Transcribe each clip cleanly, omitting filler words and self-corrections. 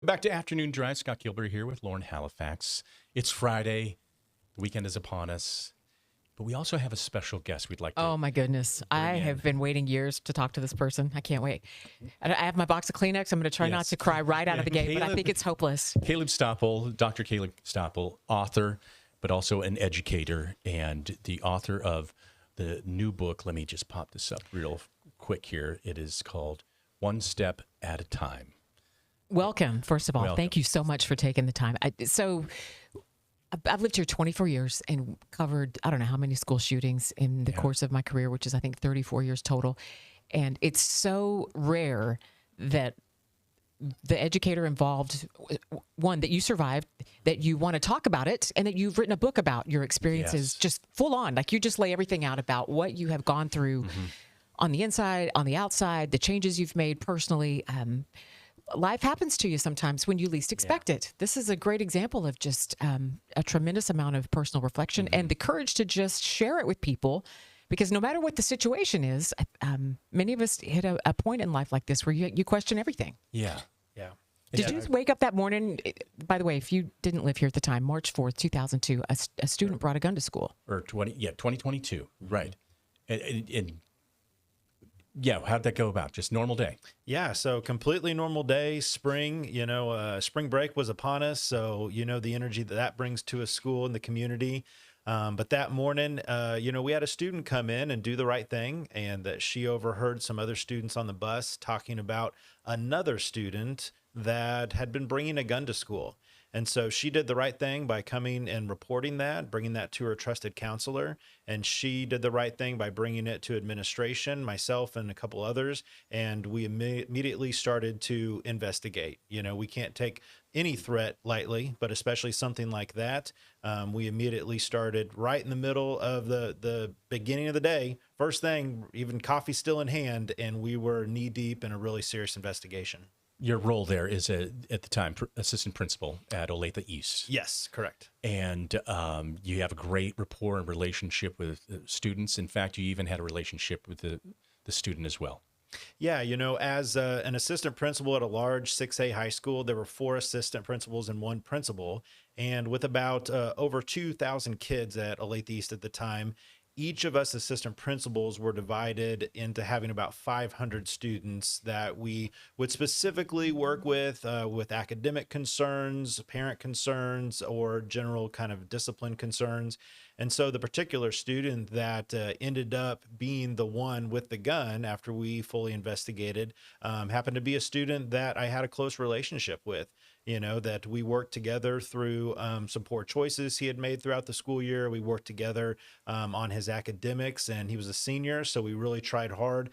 Back to Afternoon Drive. Scott Gilbert here with Lauren Halifax. It's Friday. The weekend is upon us. But we also have a special guest we'd like to. Oh, my goodness. I have been waiting years to talk to this person. I can't wait. I have my box of Kleenex. I'm going to try not to cry right out of the gate, but I think it's hopeless. Kaleb Stoppel, Dr. Kaleb Stoppel, author, but also an educator and the author of the new book. Let me just pop this up real quick here. It is called One Step at a Time. Welcome, first of all. Welcome. Thank you so much for taking the time. I've lived here 24 years and covered, I don't know how many school shootings in the course of my career, which is, I think, 34 years total. And it's so rare that the educator involved, one, that you survived, that you want to talk about it, and that you've written a book about your experiences just full on. Like you just lay everything out about what you have gone through on the inside, on the outside, the changes you've made personally. Life happens to you sometimes when you least expect it. This is a great example of just a tremendous amount of personal reflection and the courage to just share it with people, because no matter what the situation is, many of us hit a point in life like this where you question everything. Yeah. Did you wake up that morning? By the way, if you didn't live here at the time, March 4th, 2002, a student brought a gun to school. Or 2022, right. And how'd that go about? Just normal day? Yeah, so completely normal day, spring, spring break was upon us. So, the energy that brings to a school and the community. But that morning, we had a student come in and do the right thing, and that she overheard some other students on the bus talking about another student that had been bringing a gun to school. And so she did the right thing by coming and reporting that, bringing that to her trusted counselor. And she did the right thing by bringing it to administration, myself and a couple others. And we immediately started to investigate. We can't take any threat lightly, but especially something like that. We immediately started right in the middle of the beginning of the day. First thing, even coffee still in hand, and we were knee deep in a really serious investigation. Your role there is, at the time, assistant principal at Olathe East. Yes, correct. And you have a great rapport and relationship with students. In fact, you even had a relationship with the student as well. Yeah, as an assistant principal at a large 6A high school, there were 4 assistant principals and 1 principal. And with about over 2,000 kids at Olathe East at the time, each of us assistant principals were divided into having about 500 students that we would specifically work with academic concerns, parent concerns, or general kind of discipline concerns. And so the particular student that ended up being the one with the gun after we fully investigated happened to be a student that I had a close relationship with. That we worked together through some poor choices he had made throughout the school year. We worked together on his academics, and he was a senior, so we really tried hard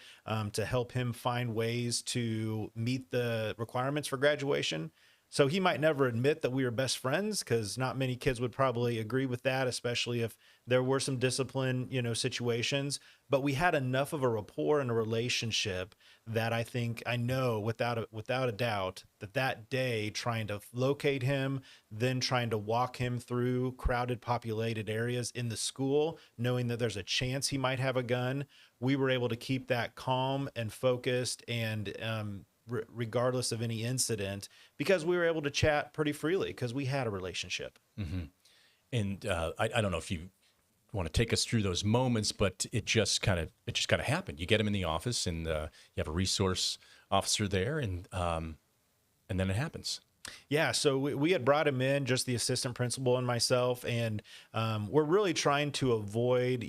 to help him find ways to meet the requirements for graduation. So he might never admit that we were best friends, because not many kids would probably agree with that, especially if there were some discipline, situations. But we had enough of a rapport and a relationship that I know without a doubt that day, trying to locate him, then trying to walk him through crowded, populated areas in the school, knowing that there's a chance he might have a gun, we were able to keep that calm and focused and regardless of any incident, because we were able to chat pretty freely because we had a relationship. Mm-hmm. And I don't know if you want to take us through those moments, but it just kind of happened. You get him in the office, and you have a resource officer there, and then it happens. Yeah, so we had brought him in, just the assistant principal and myself, and we're really trying to avoid,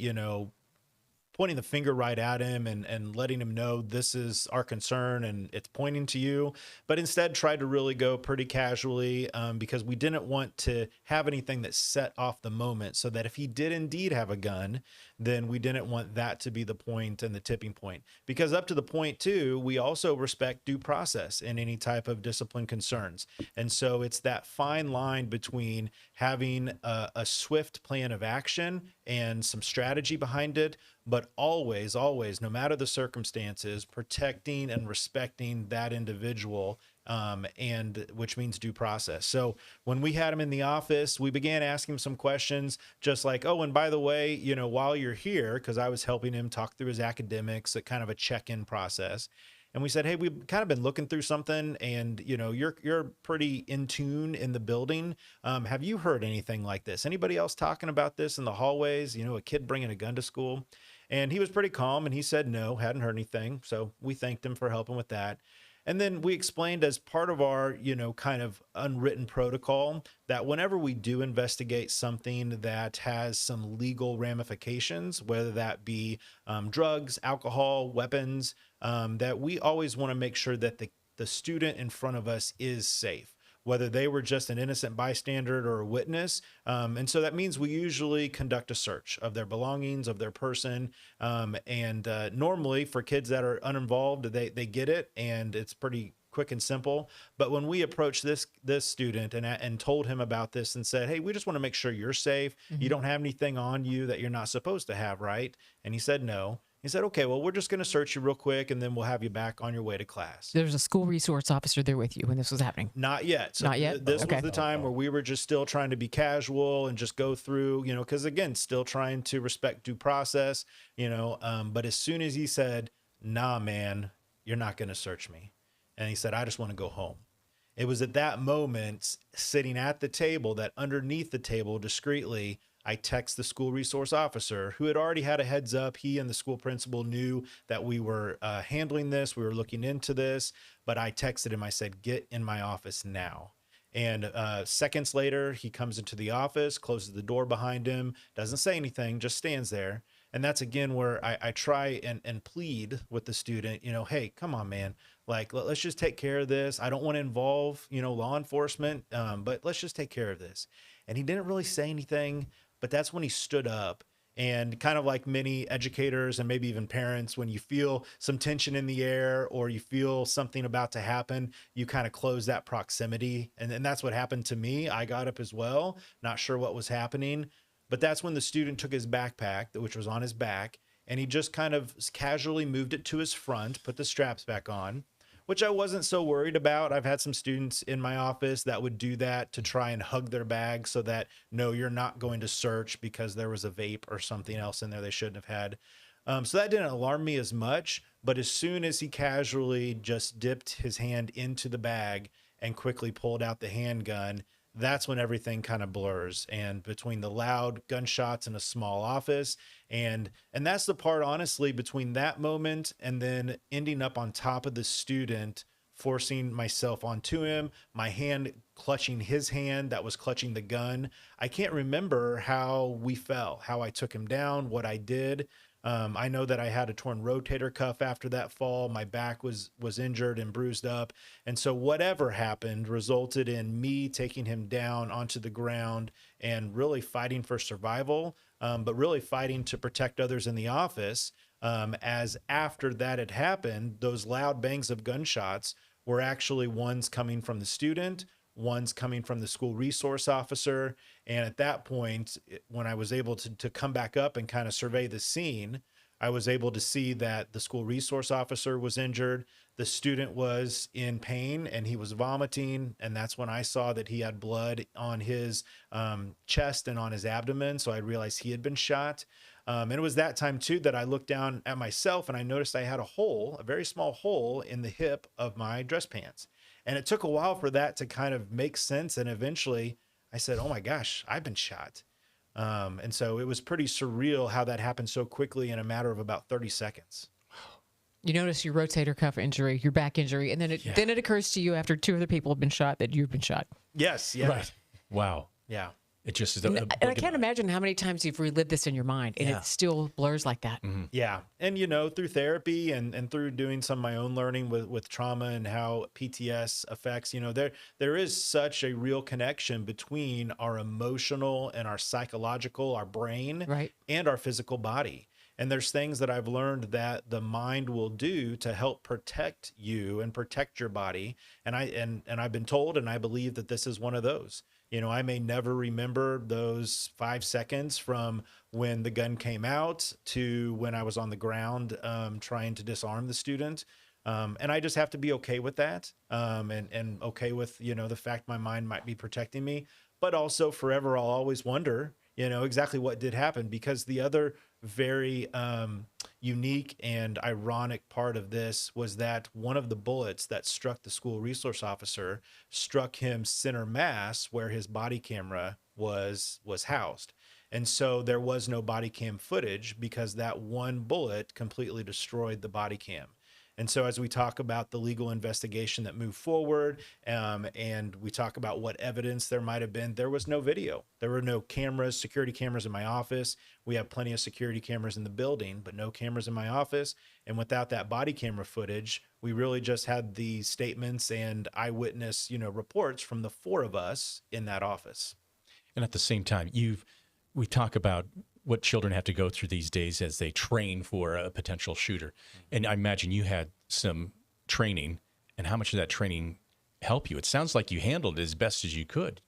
pointing the finger right at him and letting him know this is our concern and it's pointing to you, but instead tried to really go pretty casually because we didn't want to have anything that set off the moment, so that if he did indeed have a gun, then we didn't want that to be the point and the tipping point. Because up to the point too, we also respect due process in any type of discipline concerns. And so it's that fine line between having a swift plan of action and some strategy behind it, but always, no matter the circumstances, protecting and respecting that individual, and which means due process. So when we had him in the office, we began asking him some questions, just like, oh, and by the way, while you're here, because I was helping him talk through his academics, a kind of a check-in process. And we said, hey, we've kind of been looking through something, and you're pretty in tune in the building. Have you heard anything like this? Anybody else talking about this in the hallways? A kid bringing a gun to school? And he was pretty calm, and he said no, hadn't heard anything. So we thanked him for helping with that. And then we explained, as part of our, kind of unwritten protocol, that whenever we do investigate something that has some legal ramifications, whether that be drugs, alcohol, weapons, that we always want to make sure that the student in front of us is safe, whether they were just an innocent bystander or a witness. And so that means we usually conduct a search of their belongings, of their person. And normally for kids that are uninvolved, they get it, and it's pretty quick and simple. But when we approached this student and told him about this and said, hey, we just want to make sure you're safe. You don't have anything on you that you're not supposed to have, right? And he said no. He said, okay, well, we're just going to search you real quick, and then we'll have you back on your way to class. There's a school resource officer there with you when this was happening? Not yet. So Not yet? This Okay. was the time where we were just still trying to be casual and just go through, because again, still trying to respect due process, but as soon as he said, nah, man, you're not going to search me. And he said, I just want to go home. It was at that moment, sitting at the table, that underneath the table discreetly, I text the school resource officer, who had already had a heads up. He and the school principal knew that we were handling this. We were looking into this, but I texted him. I said, get in my office now. And seconds later, he comes into the office, closes the door behind him, doesn't say anything, just stands there. And that's, again, where I try and plead with the student, hey, come on, man. Like, let's just take care of this. I don't want to involve, law enforcement, but let's just take care of this. And he didn't really say anything. But that's when he stood up, and kind of like many educators and maybe even parents, when you feel some tension in the air or you feel something about to happen, you kind of close that proximity. And that's what happened to me. I got up as well, not sure what was happening. But that's when the student took his backpack, which was on his back, and he just kind of casually moved it to his front, put the straps back on, which I wasn't so worried about. I've had some students in my office that would do that to try and hug their bag so that, no, you're not going to search because there was a vape or something else in there they shouldn't have had. So that didn't alarm me as much. But as soon as he casually just dipped his hand into the bag and quickly pulled out the handgun, that's when everything kind of blurs. And between the loud gunshots in a small office, and that's the part, honestly, between that moment and then ending up on top of the student, forcing myself onto him, my hand clutching his hand that was clutching the gun. I can't remember how we fell, how I took him down, what I did. I know that I had a torn rotator cuff after that fall. My back was injured and bruised up. And so whatever happened resulted in me taking him down onto the ground and really fighting for survival, but really fighting to protect others in the office. As after that had happened, those loud bangs of gunshots were actually ones coming from the student, one's coming from the school resource officer. And at that point, when I was able to come back up and kind of survey the scene, I was able to see that the school resource officer was injured. The student was in pain and he was vomiting. And that's when I saw that he had blood on his chest and on his abdomen. So I realized he had been shot. And it was that time too that I looked down at myself and I noticed I had a very small hole in the hip of my dress pants. And it took a while for that to kind of make sense. And eventually I said, oh my gosh, I've been shot. And so it was pretty surreal how that happened so quickly in a matter of about 30 seconds. You notice your rotator cuff injury, your back injury, and then it occurs to you after two other people have been shot that you've been shot. Yes. Yeah. Right. Wow. Yeah. It just is. And I can't imagine how many times you've relived this in your mind, and it still blurs like that. Mm-hmm. Yeah. And, through therapy and through doing some of my own learning with trauma and how PTS affects, there is such a real connection between our emotional and our psychological, our brain, Right. and our physical body. And there's things that I've learned that the mind will do to help protect you and protect your body. And I've been told, and I believe that this is one of those. I may never remember those 5 seconds from when the gun came out to when I was on the ground trying to disarm the student. And I just have to be okay with that, and okay with, the fact my mind might be protecting me. But also forever, I'll always wonder, exactly what did happen, because the other very, unique and ironic part of this was that one of the bullets that struck the school resource officer struck him center mass where his body camera was housed. And so there was no body cam footage because that one bullet completely destroyed the body cam. And so as we talk about the legal investigation that moved forward, and we talk about what evidence there might have been, there was no video. There were no cameras, security cameras in my office. We have plenty of security cameras in the building, but no cameras in my office. And without that body camera footage, we really just had the statements and eyewitness, reports from the four of us in that office. And at the same time, we talk about what children have to go through these days as they train for a potential shooter. And I imagine you had some training, and how much did that training help you? It sounds like you handled it as best as you could.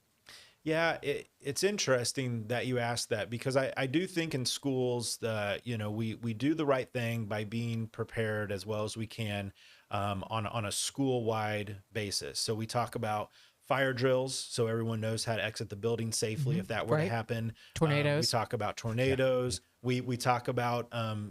Yeah, it's interesting that you asked that, because I do think in schools, we do the right thing by being prepared as well as we can on a school-wide basis. So we talk about fire drills, so everyone knows how to exit the building safely if that were to happen. Tornadoes. We talk about tornadoes. Yeah. We talk about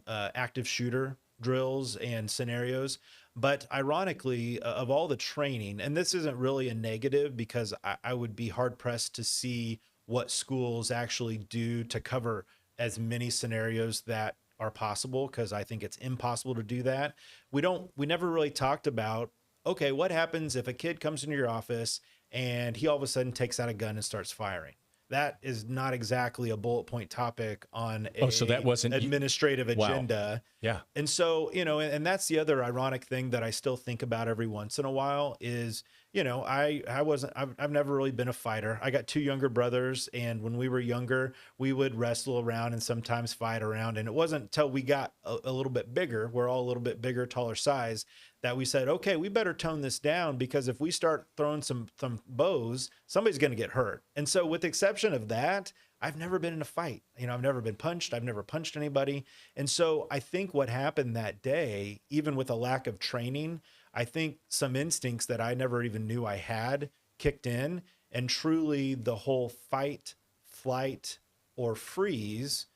active shooter drills and scenarios. But ironically, of all the training, and this isn't really a negative, because I would be hard pressed to see what schools actually do to cover as many scenarios that are possible, because I think it's impossible to do that. We never really talked about, okay, what happens if a kid comes into your office and he all of a sudden takes out a gun and starts firing? That is not exactly a bullet point topic on So that wasn't administrative agenda. Wow. Yeah. And so, and that's the other ironic thing that I still think about every once in a while is, I've never really been a fighter. I got two younger brothers, and when we were younger, we would wrestle around and sometimes fight around. And it wasn't until we got a little bit bigger, we're all a little bit bigger, taller size, that we said, okay, we better tone this down, because if we start throwing some bows, somebody's going to get hurt. And so with the exception of that, I've never been in a fight. I've never been punched. I've never punched anybody. And so I think what happened that day, even with a lack of training, I think some instincts that I never even knew I had kicked in, and truly the whole fight, flight, or freeze,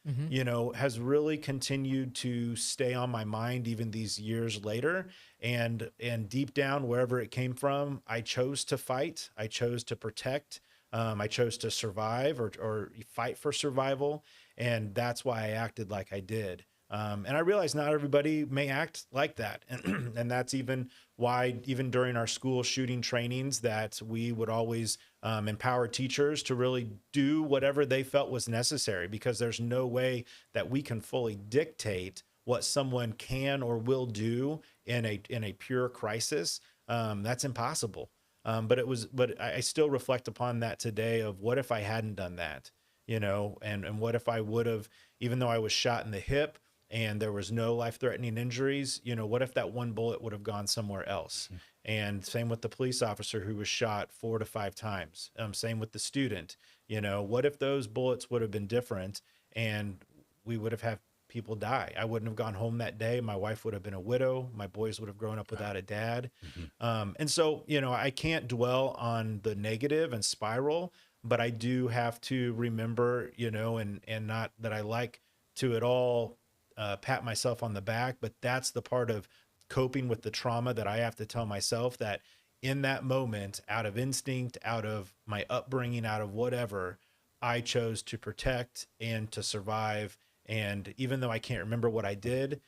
has really continued to stay on my mind even these years later. And deep down, wherever it came from, I chose to fight. I chose to protect. I chose to survive or fight for survival. And that's why I acted like I did. And I realize not everybody may act like that. And that's even why, even during our school shooting trainings, that we would always empower teachers to really do whatever they felt was necessary, because there's no way that we can fully dictate what someone can or will do in a pure crisis. That's impossible. But I still reflect upon that today of what if I hadn't done that, and what if I would have, even though I was shot in the hip and there was no life-threatening injuries, what if that one bullet would have gone somewhere else? Mm-hmm. And same with the police officer who was shot 4 to 5 times. Same with the student. What if those bullets would have been different and we would have had people die? I wouldn't have gone home that day. My wife would have been a widow. My boys would have grown up without a dad. Mm-hmm. And so, I can't dwell on the negative and spiral, but I do have to remember, and not that I like to at all pat myself on the back, but that's the part of coping with the trauma that I have to tell myself that in that moment, out of instinct, out of my upbringing, out of whatever, I chose to protect and to survive. And even though I can't remember what I did,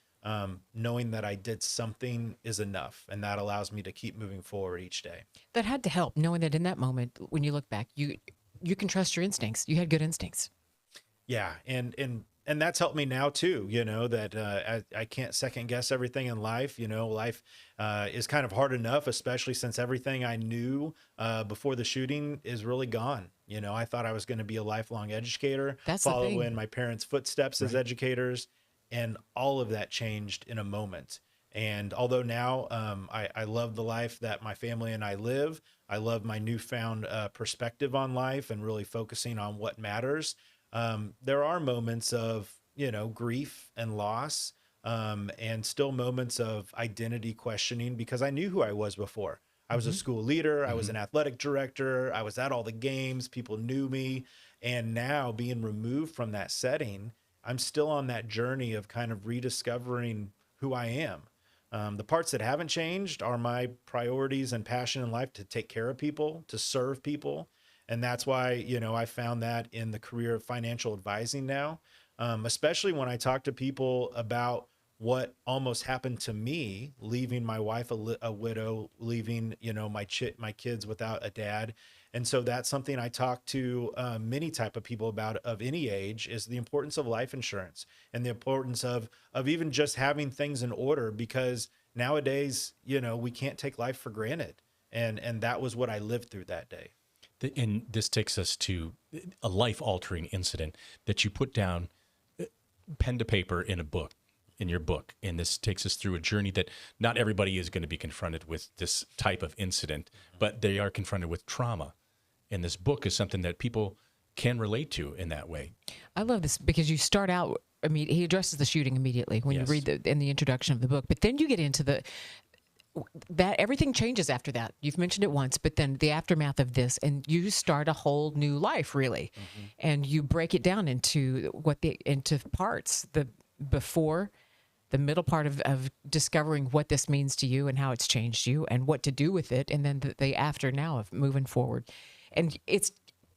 knowing that I did something is enough. And that allows me to keep moving forward each day. That had to help, knowing that in that moment, when you look back, you can trust your instincts. You had good instincts. Yeah. And that's helped me now too, that I can't second guess everything in life. Life is kind of hard enough, especially since everything I knew before the shooting is really gone. I thought I was going to be a lifelong educator, follow in my parents' footsteps as educators, and all of that changed in a moment. And although now I love the life that my family and I live, I love my newfound perspective on life and really focusing on what matters. There are moments of, grief and loss, and still moments of identity questioning, because I knew who I was before. I was a school leader. I was an athletic director. I was at all the games. People knew me. And now being removed from that setting I'm still on that journey of kind of rediscovering who I am. The parts that haven't changed are my priorities and passion in life to take care of people, to serve people. And that's why, I found that in the career of financial advising now, especially when I talk to people about what almost happened to me, leaving my wife a widow, leaving, my kids without a dad. And so that's something I talk to many type of people about of any age, is the importance of life insurance and the importance of even just having things in order, because nowadays, we can't take life for granted. And that was what I lived through that day. And this takes us to a life-altering incident that you put down pen to paper in your book. And this takes us through a journey that not everybody is going to be confronted with this type of incident, but they are confronted with trauma. And this book is something that people can relate to in that way. I love this because you start out, he addresses the shooting immediately when you read in the introduction of the book, but then you get into that everything changes after that. You've mentioned it once, but then the aftermath of this, and you start a whole new life, really. Mm-hmm. And you break it down into parts, the before, the middle part of discovering what this means to you and how it's changed you and what to do with it, and then the after now of moving forward. And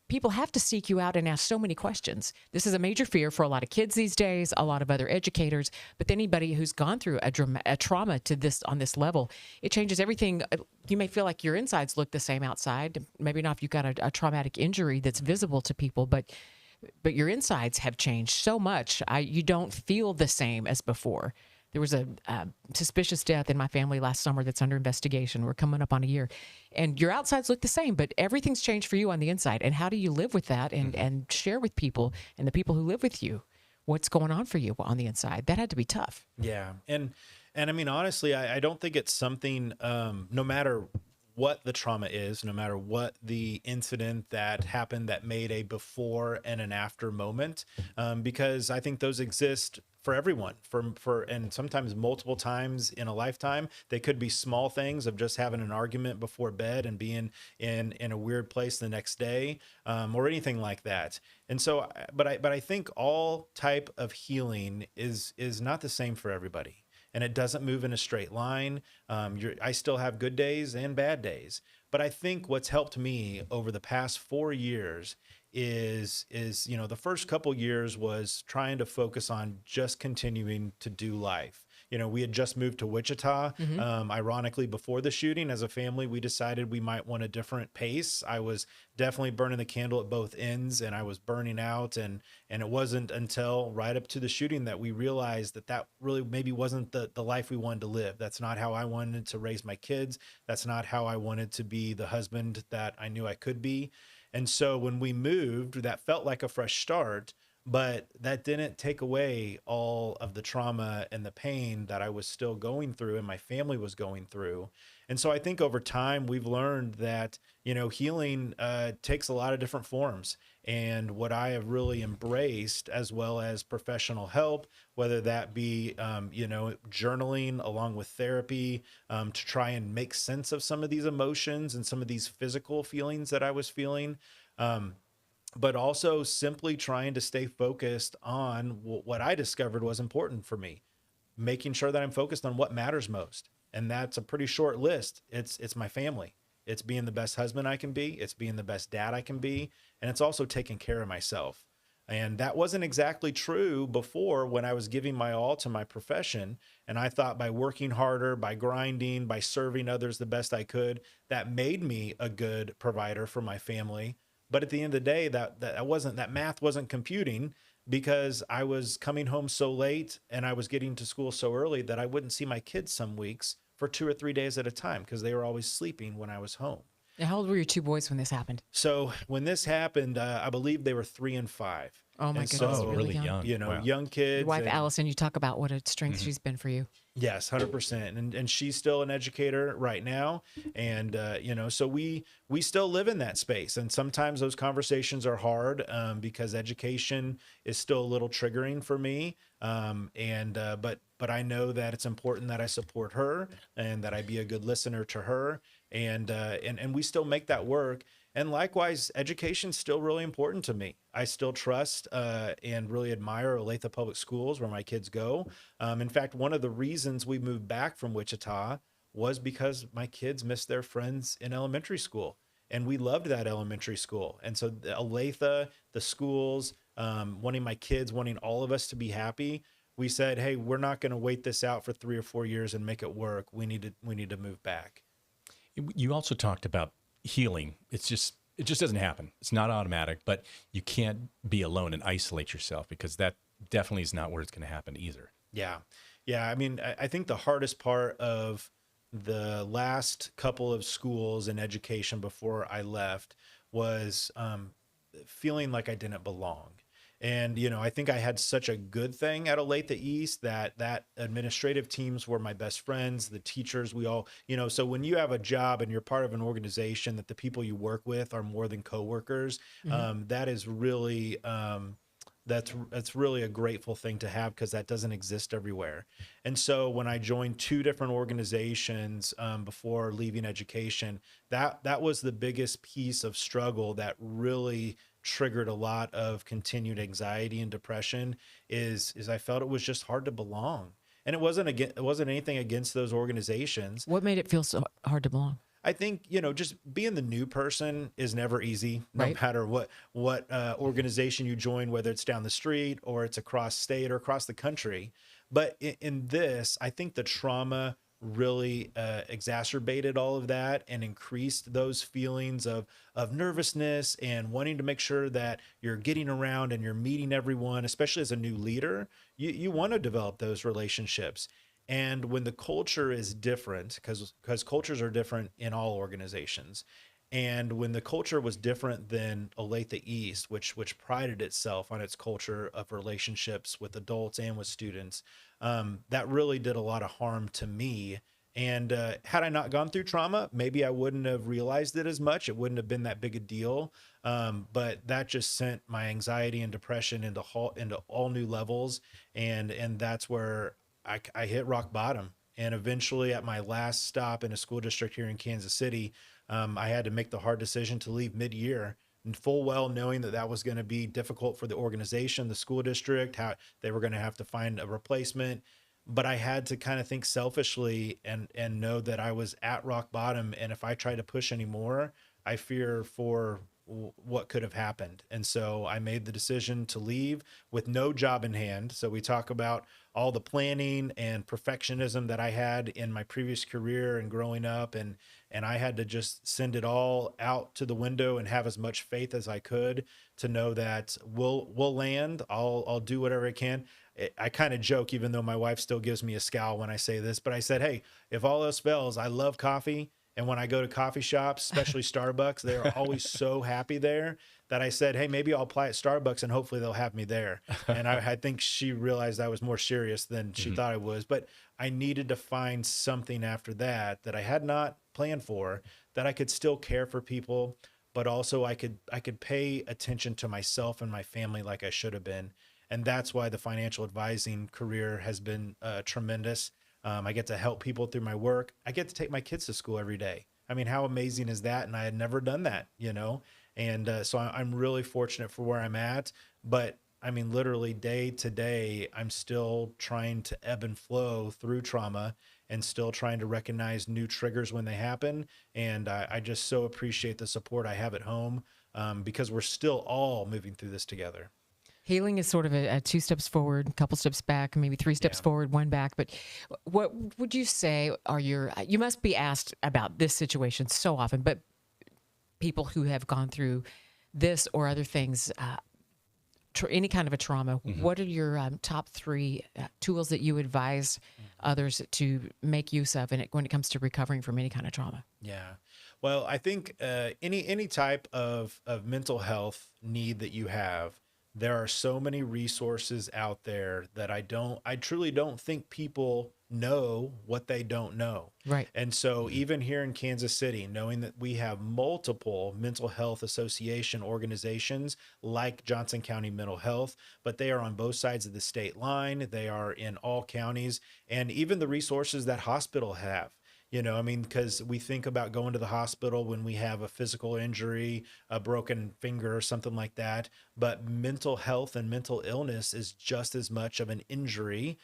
people have to seek you out and ask so many questions. This is a major fear for a lot of kids these days, a lot of other educators, but anybody who's gone through a trauma to this on this level, it changes everything. You may feel like your insides look the same outside. Maybe not if you've got a traumatic injury that's visible to people, but your insides have changed so much. You don't feel the same as before. There was a suspicious death in my family last summer that's under investigation. We're coming up on a year. And your outsides look the same, but everything's changed for you on the inside. And how do you live with that and share with people and the people who live with you what's going on for you on the inside? That had to be tough. Yeah. And I mean, honestly, I don't think it's something, no matter what the trauma is, no matter what the incident that happened that made a before and an after moment, because I think those exist for everyone, and sometimes multiple times in a lifetime. They could be small things of just having an argument before bed and being in a weird place the next day, or anything like that. And so, but I think all type of healing is not the same for everybody. And it doesn't move in a straight line. I still have good days and bad days. But I think what's helped me over the past 4 years is the first couple years was trying to focus on just continuing to do life. We had just moved to Wichita. Ironically, before the shooting, as a family, we decided we might want a different pace. I was definitely burning the candle at both ends, and I was burning out. And it wasn't until right up to the shooting that we realized that really maybe wasn't the life we wanted to live. That's not how I wanted to raise my kids. That's not how I wanted to be the husband that I knew I could be. And so when we moved, that felt like a fresh start, but that didn't take away all of the trauma and the pain that I was still going through and my family was going through. And so I think over time we've learned that, healing takes a lot of different forms. And what I have really embraced, as well as professional help, whether that be, journaling along with therapy, to try and make sense of some of these emotions and some of these physical feelings that I was feeling. But also simply trying to stay focused on what I discovered was important for me, making sure that I'm focused on what matters most. And that's a pretty short list. It's my family. It's being the best husband I can be. It's being the best dad I can be. And it's also taking care of myself. And that wasn't exactly true before, when I was giving my all to my profession. And I thought by working harder, by grinding, by serving others the best I could, that made me a good provider for my family. But at the end of the day, that math wasn't computing, because I was coming home so late and I was getting to school so early that I wouldn't see my kids some weeks for 2 or 3 days at a time, because they were always sleeping when I was home. Now, how old were your two boys when this happened? So when this happened, I believe they were 3 and 5. Oh my goodness, really young. Wow. Young kids. Your wife, Allison, you talk about what a strength she's been for you. Yes, 100%. And she's still an educator right now. And, so we still live in that space. And sometimes those conversations are hard, because education is still a little triggering for me. But I know that it's important that I support her and that I be a good listener to her. And we still make that work. And likewise, education's still really important to me. I still trust and really admire Olathe Public Schools, where my kids go. In fact, one of the reasons we moved back from Wichita was because my kids missed their friends in elementary school. And we loved that elementary school. And so the Olathe, the schools, wanting my kids, wanting all of us to be happy, we said, hey, we're not going to wait this out for 3 or 4 years and make it work. We need to move back. You also talked about healing. It just doesn't happen. It's not automatic, but you can't be alone and isolate yourself, because that definitely is not where it's going to happen either. Yeah. Yeah. I mean, I think the hardest part of the last couple of schools and education before I left was feeling like I didn't belong. And, I think I had such a good thing at Olathe East that administrative teams were my best friends, the teachers, we all, so when you have a job and you're part of an organization that the people you work with are more than coworkers, that is really, that's really a grateful thing to have, because that doesn't exist everywhere. And so when I joined 2 different organizations before leaving education, that was the biggest piece of struggle that really triggered a lot of continued anxiety and depression. Is I felt it was just hard to belong, and it wasn't anything against those organizations. What made it feel so hard to belong? I think, just being the new person is never easy, no Right. matter what organization you join, whether it's down the street or it's across state or across the country. But in this, I think the trauma really exacerbated all of that and increased those feelings of nervousness and wanting to make sure that you're getting around and you're meeting everyone, especially as a new leader. You want to develop those relationships. And when the culture is different, because cultures are different in all organizations, and when the culture was different than Olathe East, which prided itself on its culture of relationships with adults and with students, that really did a lot of harm to me. And had I not gone through trauma, maybe I wouldn't have realized it as much. It wouldn't have been that big a deal. But that just sent my anxiety and depression into all new levels, and that's where I hit rock bottom. And eventually, at my last stop in a school district here in Kansas City, I had to make the hard decision to leave mid-year, and full well knowing that was going to be difficult for the organization, the school district, how they were going to have to find a replacement. But I had to kind of think selfishly and know that I was at rock bottom. And if I try to push anymore, I fear for what could have happened. And so I made the decision to leave with no job in hand. So we talk about all the planning and perfectionism that I had in my previous career and growing up. And I had to just send it all out to the window and have as much faith as I could to know that we'll land. I'll do whatever I can. I kind of joke, even though my wife still gives me a scowl when I say this, but I said, hey, if all else fails, I love coffee. And when I go to coffee shops, especially Starbucks, they're always so happy there that I said, hey, maybe I'll apply at Starbucks and hopefully they'll have me there. And I think she realized I was more serious than she thought I was. But I needed to find something after that I had not planned for, that I could still care for people, but also I could pay attention to myself and my family like I should have been. And that's why the financial advising career has been tremendous. I get to help people through my work. I get to take my kids to school every day. I mean, how amazing is that? And I had never done that, And so I'm really fortunate for where I'm at. But I mean, literally day to day, I'm still trying to ebb and flow through trauma and still trying to recognize new triggers when they happen. And I just so appreciate the support I have at home because we're still all moving through this together. Healing is sort of a 2 steps forward, a couple steps back, maybe 3 steps forward, 1 back. But what would you say are you must be asked about this situation so often, but people who have gone through this or other things, any kind of a trauma, what are your top 3 tools that you advise others to make use of when it comes to recovering from any kind of trauma? Yeah. Well, I think any type of mental health need that you have, there are so many resources out there that I truly don't think people know what they don't know. Right. And so even here in Kansas City, knowing that we have multiple mental health association organizations like Johnson County Mental Health, but they are on both sides of the state line. They are in all counties, and even the resources that hospital have. I mean, because we think about going to the hospital when we have a physical injury, a broken finger or something like that. But mental health and mental illness is just as much of an injury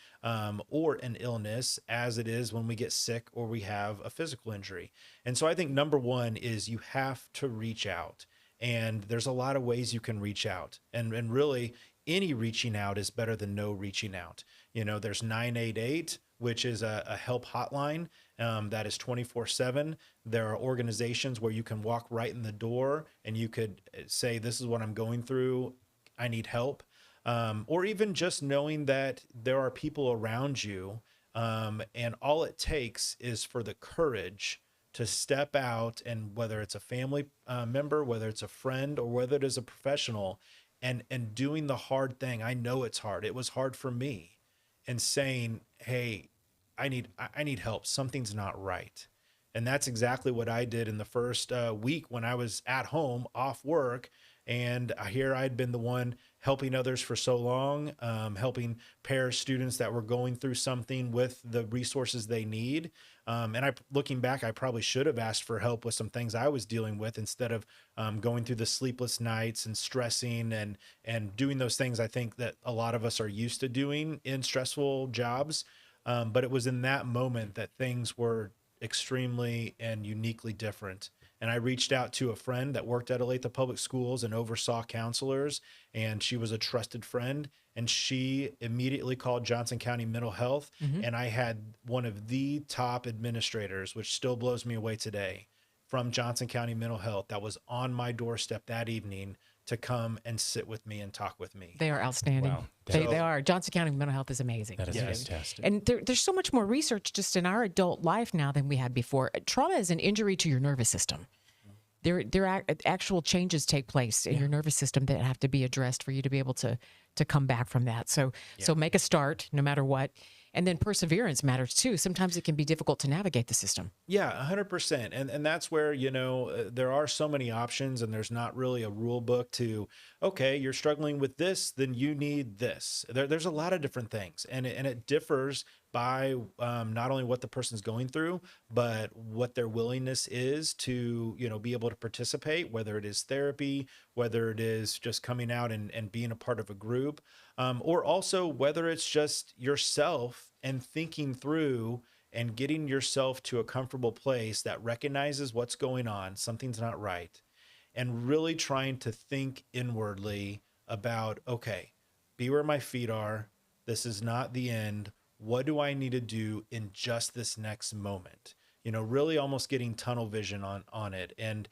or an illness as it is when we get sick or we have a physical injury. And so I think number one is you have to reach out. And there's a lot of ways you can reach out. And really, any reaching out is better than no reaching out. There's 988, which is a help hotline that is 24/7. There are organizations where you can walk right in the door and you could say, this is what I'm going through. I need help. Or even just knowing that there are people around you. And all it takes is for the courage to step out, and whether it's a family member, whether it's a friend, or whether it is a professional, and doing the hard thing. I know it's hard. It was hard for me, and saying, hey, I need help. Something's not right. And that's exactly what I did in the first week when I was at home off work. And here I'd been the one helping others for so long, helping pair students that were going through something with the resources they need. Looking back, I probably should have asked for help with some things I was dealing with instead of going through the sleepless nights and stressing and doing those things I think that a lot of us are used to doing in stressful jobs. But it was in that moment that things were extremely and uniquely different. And I reached out to a friend that worked at Olathe Public Schools and oversaw counselors, and she was a trusted friend. And she immediately called Johnson County Mental Health. And I had one of the top administrators, which still blows me away today, from Johnson County Mental Health that was on my doorstep that evening to come and sit with me and talk with me. They are outstanding. Wow. They are. Johnson County Mental Health is amazing. That is fantastic. And there's so much more research just in our adult life now than we had before. Trauma is an injury to your nervous system. There are actual changes take place in your nervous system that have to be addressed for you to be able to come back from that. So make a start no matter what. And then perseverance matters too. Sometimes it can be difficult to navigate the system. Yeah, 100%. And that's where, there are so many options, and there's not really a rule book to, okay, you're struggling with this, then you need this. There's a lot of different things, and it differs by not only what the person's going through, but what their willingness is to, be able to participate, whether it is therapy, whether it is just coming out and being a part of a group, or also whether it's just yourself and thinking through and getting yourself to a comfortable place that recognizes what's going on, something's not right, and really trying to think inwardly about, okay, be where my feet are. This is not the end. What do I need to do in just this next moment? Really almost getting tunnel vision on it. And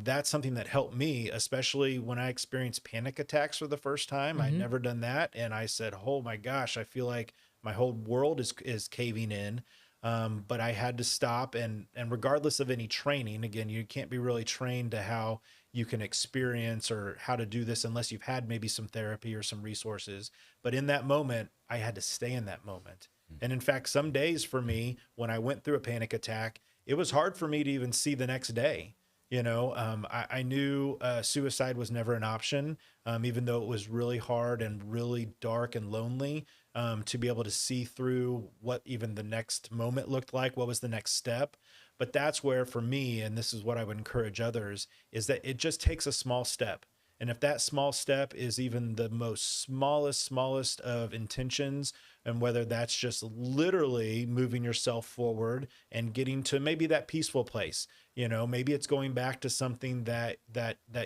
that's something that helped me, especially when I experienced panic attacks for the first time. I'd never done that. And I said, oh my gosh, I feel like my whole world is caving in. But I had to stop, and regardless of any training, again, you can't be really trained to how you can experience or how to do this unless you've had maybe some therapy or some resources. But in that moment, I had to stay in that moment. And in fact, some days for me, when I went through a panic attack, it was hard for me to even see the next day. I knew suicide was never an option, even though it was really hard and really dark and lonely, to be able to see through what even the next moment looked like, what was the next step. But that's where, for me, and this is what I would encourage others, is that it just takes a small step. And if that small step is even the most smallest of intentions, and whether that's just literally moving yourself forward and getting to maybe that peaceful place, maybe it's going back to something that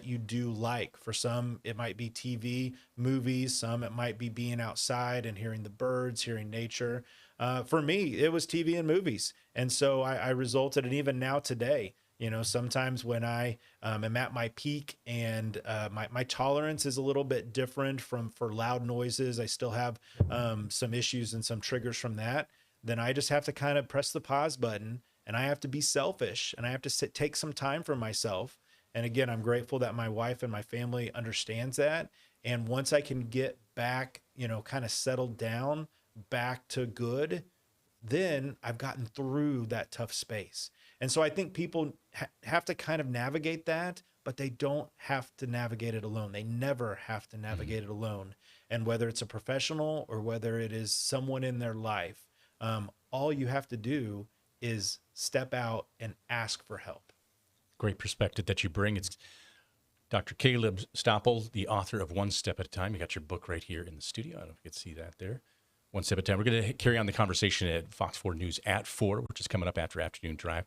you do like. For some, it might be TV, movies. Some, it might be being outside and hearing the birds, hearing nature. For me, it was TV and movies. And so I resulted, and even now today, sometimes when I am at my peak and my tolerance is a little bit different for loud noises, I still have some issues and some triggers from that, then I just have to kind of press the pause button, and I have to be selfish, and I have to take some time for myself. And again, I'm grateful that my wife and my family understands that. And once I can get back, kind of settled down, back to good, then I've gotten through that tough space. And so I think people have to kind of navigate that, but they don't have to navigate it alone. They never have to navigate it alone. And whether it's a professional or whether it is someone in their life, all you have to do is step out and ask for help. Great perspective that you bring. It's Dr. Kaleb Stoppel, the author of One Step at a Time. You got your book right here in the studio. I don't know if you can see that there. One Step at a Time. We're going to carry on the conversation at Fox 4 News at 4, which is coming up after Afternoon Drive.